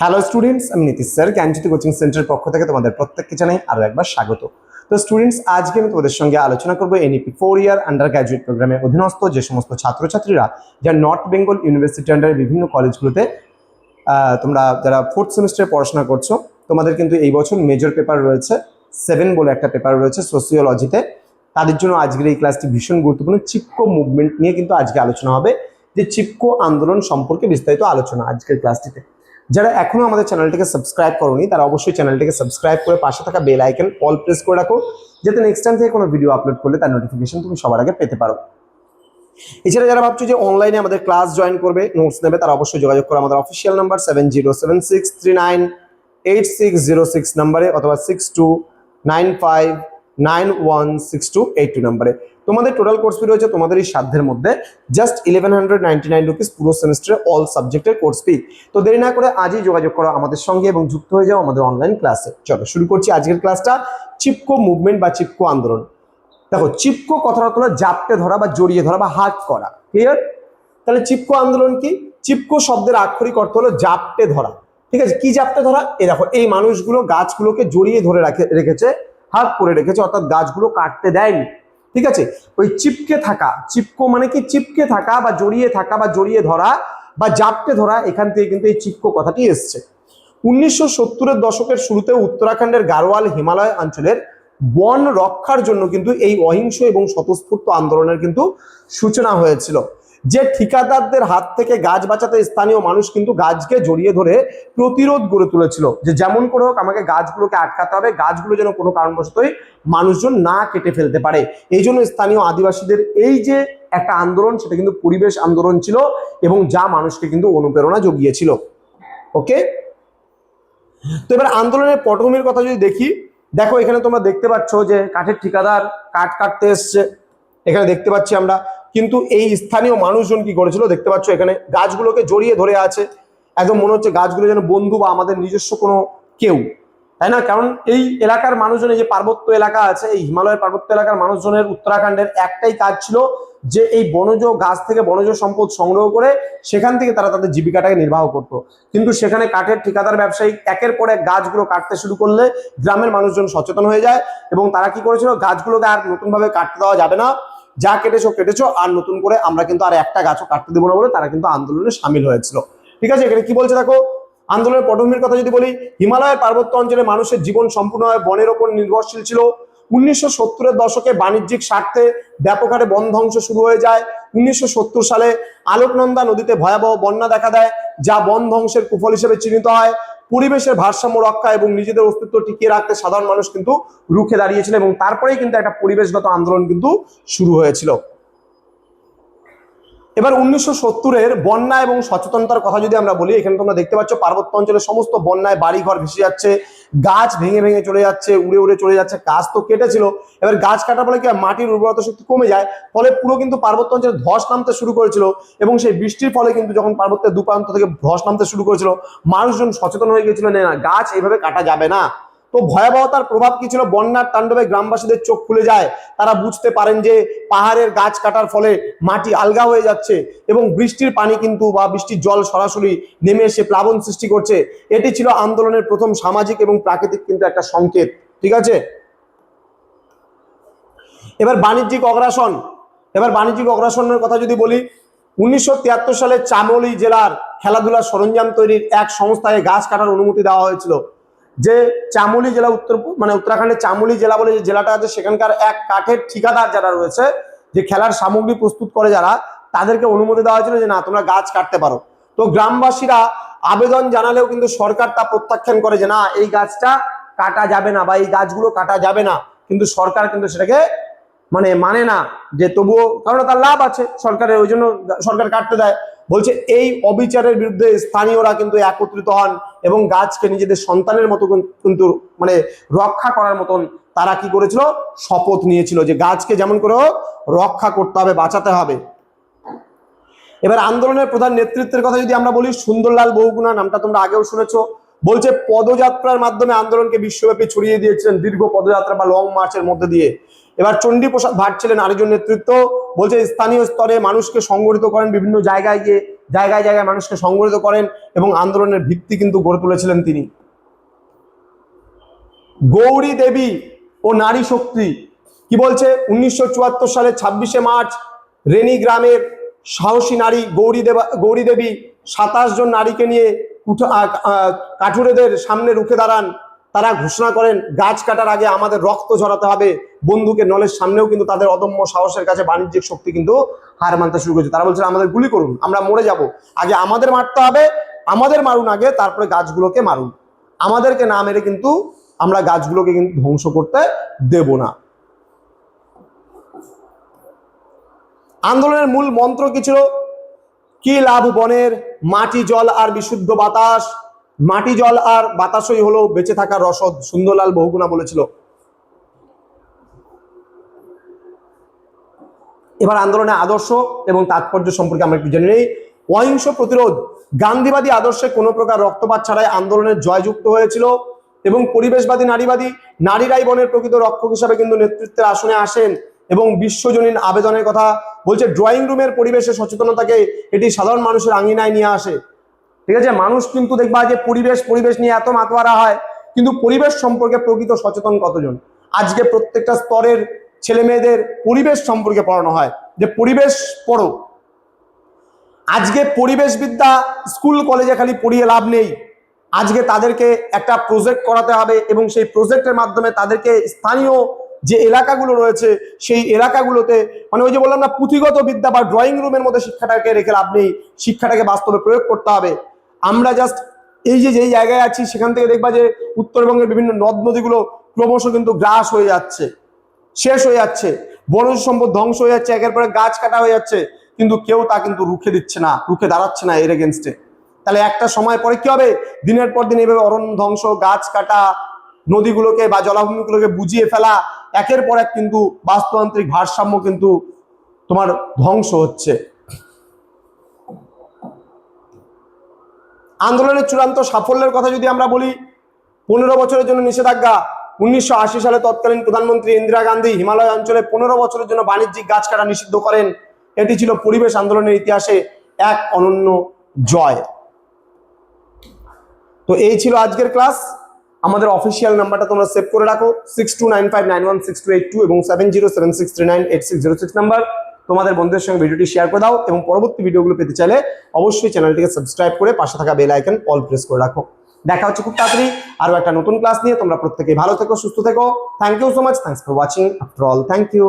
Hello students, আমি Nitish sir জ্ঞানজ্যোতি coaching সেন্টারের পক্ষ থেকে তোমাদের প্রত্যেককে জানাই আরো একবার স্বাগত। তো স্টুডেন্টস, আজকে আমি তোমাদের সঙ্গে আলোচনা করব এনইপি 4 ইয়ার আন্ডার গ্র্যাজুয়েট প্রোগ্রামের অধীনস্থ যে সমস্ত ছাত্রছাত্রীরা যারা নর্থ বেঙ্গল ইউনিভার্সিটি আন্ডারে বিভিন্ন কলেজগুলোতে তোমরা যারা 4th সেমিস্টারে পড়াশোনা করছো, তোমাদের কিন্তু এই বছর মেজর পেপার রয়েছে 7 বলে একটা পেপার রয়েছে সোসিওলজিতে। তাদের জন্য আজকের এই ক্লাসটি ভীষণ গুরুত্বপূর্ণ। চিপকো মুভমেন্ট নিয়ে কিন্তু আজকে আলোচনা হবে, যে চিপকো আন্দোলন সম্পর্কে বিস্তারিত আলোচনা আজকের ক্লাসটিতে। যারা এখনো আমাদের চ্যানেলটিকে সাবস্ক্রাইব করোনি তারা অবশ্যই চ্যানেলটিকে সাবস্ক্রাইব করে পাশে থাকা বেল আইকন অল প্রেস করে রাখো, যাতে নেক্সট টাইম থেকে কোনো ভিডিও আপলোড করলে তার নোটিফিকেশন তুমি সবার আগে পেতে পারো। এছাড়া যারা ভাবছো যে অনলাইনে আমাদের ক্লাস জয়েন করবে, নোটস নেবে, তারা অবশ্যই যোগাযোগ করো আমাদের অফিসিয়াল নাম্বার 7076398606 নাম্বারে অথবা 6295916282 নাম্বারে। তোমাদের টোটাল কোর্স ফি রয়েছে তোমাদের এই সাধ্যের মধ্যে জাস্ট 1199 রুপিস পুরো সেমিস্টারে অল সাবজেক্টের কোর্স ফি। তো দেরি না করে আজই যোগাযোগ করো আমাদের সঙ্গে এবং যুক্ত হয়ে যাও আমাদের অনলাইন ক্লাসে। চলো শুরু করছি আজকের ক্লাসটা। চিপকো মুভমেন্ট বা চিপকো আন্দোলন। দেখো, চিপকো কথাটা হলো জাপটে ধরা বা জড়িয়ে ধরা বা হাত করা। ক্লিয়ার? তাহলে চিপকো আন্দোলন কি? চিপকো শব্দের আক্ষরিক অর্থ হলো জাপটে ধরা। ঠিক আছে, কি জাপটে ধরা? এই দেখো, এই মানুষগুলো গাছগুলোকে জড়িয়ে ধরে রেখেছে, হাত করে রেখেছে, অর্থাৎ গাছগুলো কাটতে দেয়নি। ঠিক আছে, ওই চিপকে থাকা, চিপকো মানে কি? চিপকে থাকা বা জড়িয়ে থাকা বা জড়িয়ে ধরা বা জাপটে ধরা, এখান থেকে কিন্তু এই চিপকো কথাটি এসছে। 1970-এর দশকের শুরুতে উত্তরাখণ্ডের গাড়োয়াল হিমালয় অঞ্চলের বন রক্ষার জন্য কিন্তু এই অহিংস এবং স্বতঃস্ফূর্ত আন্দোলনের কিন্তু সূচনা হয়েছিল। যে ঠিকাদারদের হাত থেকে গাছ বাঁচাতে স্থানীয় মানুষ কিন্তু গাছকে জড়িয়ে ধরে প্রতিরোধ গড়ে তুলেছিল, যে যেমন করে হোক আমাকে গাছগুলোকে আটকাতে হবে, গাছগুলো যেন কোনো কারণবশতই মানুষজন না কেটে ফেলতে পারে। এই জন্য স্থানীয় আদিবাসীদের এই যে একটা আন্দোলন, সেটা কিন্তু পরিবেশ আন্দোলন ছিল এবং যা মানুষকে কিন্তু অনুপ্রেরণা জুগিয়েছিল। ওকে, তো এবার আন্দোলনের পটভূমির কথা যদি দেখি, দেখো এখানে তোমরা দেখতে পাচ্ছ যে কাঠের ঠিকাদার কাঠ কাটতে এসছে, এখানে দেখতে পাচ্ছি আমরা। কিন্তু এই স্থানীয় মানুষজন কি করেছিল দেখতে পাচ্ছ, এখানে গাছগুলোকে জড়িয়ে ধরে আছে, একদম মনে হচ্ছে গাছগুলো যেন বন্ধু বা আমাদের নিজস্ব কোনো কেউ, তাই না? কারণ এই এলাকার মানুষজনের যে পার্বত্য এলাকা আছে, এই হিমালয়ের পার্বত্য এলাকার মানুষজনের উত্তরাখণ্ডের একটাই কাজ ছিল যে এই বনজ গাছ থেকে বনজ সম্পদ সংগ্রহ করে সেখান থেকে তারা তাদের জীবিকাটাকে নির্বাহ করত। কিন্তু সেখানে কাঠের ঠিকাদার ব্যবসায়ী একের পর এক গাছগুলো কাটতে শুরু করলে গ্রামের মানুষজন সচেতন হয়ে যায় এবং তারা কি করেছিল, গাছগুলোকে আর নতুন ভাবে কাটতে দেওয়া যাবে না, যা কেটেছো কেটেছো, আর নতুন করে আমরা কিন্তু আর একটা গাছও কাটতে দেবো না বলে তারা কিন্তু আন্দোলনে সামিল হয়েছিল। ঠিক আছে, এখানে কি বলছে দেখো, আন্দোলনের পটভূমির কথা যদি বলি, হিমালয়ের পার্বত্য অঞ্চলে মানুষের জীবন সম্পূর্ণভাবে বনের ওপর নির্ভরশীল ছিল। 1970-এর দশকে বাণিজ্যিক স্বার্থে ব্যাপক হারে বন ধ্বংস শুরু হয়ে যায়। 1970 সালে আলোকনন্দা নদীতে ভয়াবহ বন্যা দেখা দেয়, যা বন ধ্বংসের কুফল হিসেবে চিহ্নিত হয়। পরিবেশের ভারসাম্য রক্ষা এবং নিজেদের অস্তিত্ব টিকিয়ে রাখতে সাধারণ মানুষ কিন্তু রুখে দাঁড়িয়েছিল এবং তারপরেই কিন্তু একটা পরিবেশগত আন্দোলন কিন্তু শুরু হয়েছিল। এবার 1970-এর বন্যা এবং সচেতনতার কথা যদি আমরা বলি, এখানে তোমরা দেখতে পাচ্ছ পার্বত্য অঞ্চলের সমস্ত বন্যায় বাড়িঘর ভেসে যাচ্ছে, গাছ ভেঙে ভেঙে চলে যাচ্ছে, উড়ে উড়ে চলে যাচ্ছে। গাছ তো কেটেছিল, এবার গাছ কাটার ফলে কি মাটির উর্বরতা শক্তি কমে যায়, ফলে পুরো কিন্তু পার্বত্য অঞ্চলে ধস নামতে শুরু করেছিল এবং সেই বৃষ্টির ফলে কিন্তু যখন পার্বত্যের দু প্রান্ত থেকে ধস নামতে শুরু করেছিল, মানুষজন সচেতন হয়ে গিয়েছিল না, গাছ এইভাবে কাটা যাবে না। তো ভয়াবহতার প্রভাব কি ছিল? বন্যার তাণ্ডবে গ্রামবাসীদের চোখ খুলে যায়, তারা বুঝতে পারেন যে পাহাড়ের গাছ কাটার ফলে মাটি আলগা হয়ে যাচ্ছে এবং বৃষ্টির পানি কিন্তু বা বৃষ্টির জল সরাসরি নেমে এসে প্লাবন সৃষ্টি করছে। এটি ছিল আন্দোলনের প্রথম সামাজিক এবং প্রাকৃতিক কিন্তু একটা সংকেত। ঠিক আছে, এবার বাণিজ্যিক অগ্রাসন। এবার বাণিজ্যিক অগ্রাসনের কথা যদি বলি, 1973 সালে চামোলি জেলার খেলাধুলার সরঞ্জাম তৈরির এক সংস্থায় গাছ কাটার অনুমতি দেওয়া হয়েছিল। যে চামোলি জেলা উত্তরাখণ্ডের চামোলি জেলা বলে যে জেলাটা আছে, সেখানকার এক কাঠের ঠিকাদার যারা রয়েছে, যে খেলার সামগ্রী প্রস্তুত করে যারা, তাদেরকে অনুমতি দেওয়া হয়েছিল যে না, তোমরা গাছ কাটতে পারো। তো গ্রামবাসীরা আবেদন জানালেও কিন্তু সরকার তা প্রত্যাখ্যান করে যে না, এই গাছটা কাটা যাবে না বা এই গাছগুলো কাটা যাবে না। কিন্তু সরকার কিন্তু সেটাকে মানে না, যে তবুও, কারণ তার লাভ আছে সরকারের, ওই জন্য সরকার কাটতে দেয়। বলছে এই অবিচারের বিরুদ্ধে স্থানীয়রা কিন্তু একত্রিত হন এবং গাছকে নিজেদের সন্তানের মতো কিন্তু রক্ষা করার মতন তারা কি করেছিল, শপথ নিয়েছিল যে গাছকে যেমন করে হোক রক্ষা করতে হবে, বাঁচাতে হবে। এবার আন্দোলনের প্রধান নেতৃত্বের কথা যদি আমরা বলি, সুন্দরলাল বহুগুণা, নামটা তোমরা আগেও শুনেছো। বলছে পদযাত্রার মাধ্যমে আন্দোলনকে বিশ্বব্যাপী ছড়িয়ে দিয়েছিলেন, দীর্ঘ পদযাত্রা বা লং মার্চের মধ্যে দিয়ে। এবার চণ্ডীপ্রসাদ ভাট ছিলেন আরেকজন নেতৃত্ব। বলছে স্থানীয় স্তরে মানুষকে সংগঠিত করেন, বিভিন্ন জায়গায় গিয়ে জায়গায় জায়গায় মানুষকে সংগঠিত করেন এবং আন্দোলনের ভিত্তি কিন্তু গড়ে তুলেছিলেন তিনি। গৌরী দেবী ও নারী শক্তি কি বলছে? 1974 সালে 26শে মার্চ রেনি গ্রামের সাহসী নারী গৌরী দেবী 27 জন নারীকে নিয়ে কাঠুরেদের সামনে রুখে দাঁড়ান। তারা ঘোষণা করেন গাছ কাটার আগে আমাদের রক্ত ঝরাতে হবে। বন্দুকের নলের সামনেও কিন্তু তাদের অদম্য সাহসের কাছে বাণিজ্যিক শক্তি কিন্তু হার মানতে শুরু করেছে। তারা বলছে আমাদের গুলি করুন, আমরা মরে যাব, আগে আমাদের মারতে হবে, আমাদের মারুন আগে, তারপরে গাছগুলোকে মারুন, আমাদেরকে না মেরে কিন্তু আমরা গাছগুলোকে কিন্তু ধ্বংস করতে দেব না। আন্দোলনের মূল মন্ত্র কি ছিল? কি লাভ বনের, মাটি জল আর বিশুদ্ধ বাতাস, মাটি জল আর বাতাসই হলো বেঁচে থাকার রসদ, সুন্দরলাল বহুগুণা বলেছিল। এবার আন্দোলনের আদর্শ এবং তাৎপর্য সম্পর্কে আমরা একটু জেনে নেই। অহিংস প্রতিরোধ, গান্ধীবাদী আদর্শে কোনো প্রকার রক্তপাত ছাড়াই আন্দোলনের জয়যুক্ত হয়েছিল এবং পরিবেশবাদী নারীরাই বনের প্রকৃত রক্ষক হিসাবে কিন্তু নেতৃত্বের আসনে আসেন এবং বিশ্বজনীন আবেদনের কথা বলছে। ড্রয়িং রুমের পরিবেশে সচেতনতাকে এটি সাধারণ মানুষের আঙিনায় নিয়ে আসে। ঠিক আছে, মানুষ কিন্তু দেখবা যে পরিবেশ নিয়ে এত মাতোয়ারা হয়, কিন্তু পরিবেশ সম্পর্কে প্রকৃত সচেতন কতজন? আজকে প্রত্যেকটা স্তরের ছেলে মেয়েদের পরিবেশ সম্পর্কে পড়ানো হয় যে পরিবেশ পড়ো। আজকে পরিবেশবিদ্যা স্কুল কলেজে খালি পড়িয়ে লাভ নেই, আজকে তাদেরকে একটা প্রজেক্ট করাতে হবে এবং সেই প্রজেক্টের মাধ্যমে তাদেরকে স্থানীয় যে এলাকাগুলো রয়েছে সেই এলাকাগুলোতে, মানে ওই যে বললাম না, পুঁথিগত বিদ্যা বা ড্রয়িং রুমের মধ্যে শিক্ষাটাকে রেখে লাভ নেই, শিক্ষাটাকে বাস্তবে প্রয়োগ করতে হবে। আমরা জাস্ট এই যে যেই জায়গায় আছি সেখান থেকে দেখবা যে উত্তরবঙ্গের বিভিন্ন নদ নদীগুলো ক্রমশ কিন্তু গ্রাস হয়ে যাচ্ছে, শেষ হয়ে যাচ্ছে, বনজ সম্পদ ধ্বংস হয়ে যাচ্ছে, একের পরে গাছ কাটা হয়ে যাচ্ছে, কিন্তু কেউ তা কিন্তু রুখে দিচ্ছে না, রুখে দাঁড়াচ্ছে না এর এগেনস্টে। তাহলে একটা সময় পরে কি হবে? দিনের পর দিন এভাবে অরণ্য ধ্বংস, গাছ কাটা, নদীগুলোকে বা জলাভূমিগুলোকে বুঝিয়ে ফেলা, একের পর এক কিন্তু বাস্তুতান্ত্রিক ভারসাম্য কিন্তু তোমার ধ্বংস হচ্ছে। আন্দোলনের চূড়ান্ত সাফল্যের কথা যদি আমরা বলি, 15 বছরের জন্য নিষেধাজ্ঞা। 1980 সালে তৎকালীন প্রধানমন্ত্রী ইন্দিরা গান্ধী হিমালয় অঞ্চলে 15 বছরের জন্য বাণিজ্যিক গাছ কাটা নিষিদ্ধ করেন। এটি ছিল পরিবেশ আন্দোলনের ইতিহাসে এক অনন্য জয়। তো এই ছিল আজকের ক্লাস। আমাদের অফিসিয়াল নাম্বারটা তোমরা সেভ করে রাখো, 6295916282 এবং 7076398606 নাম্বার। তোমাদের বন্ধুদের সঙ্গে ভিডিওটি শেয়ার করে দাও এবং পরবর্তী ভিডিওগুলো পেতে চাইলে অবশ্যই চ্যানেলটিকে সাবস্ক্রাইব করে পাশে থাকা বেল আইকন অল প্রেস করে রাখো। দেখা হচ্ছে খুব তাড়াতাড়ি আরো একটা নতুন ক্লাস নিয়ে। তোমরা প্রত্যেকেই ভালো থেকো, সুস্থ থেকো। Thank you so much, thanks for watching after all, thank you.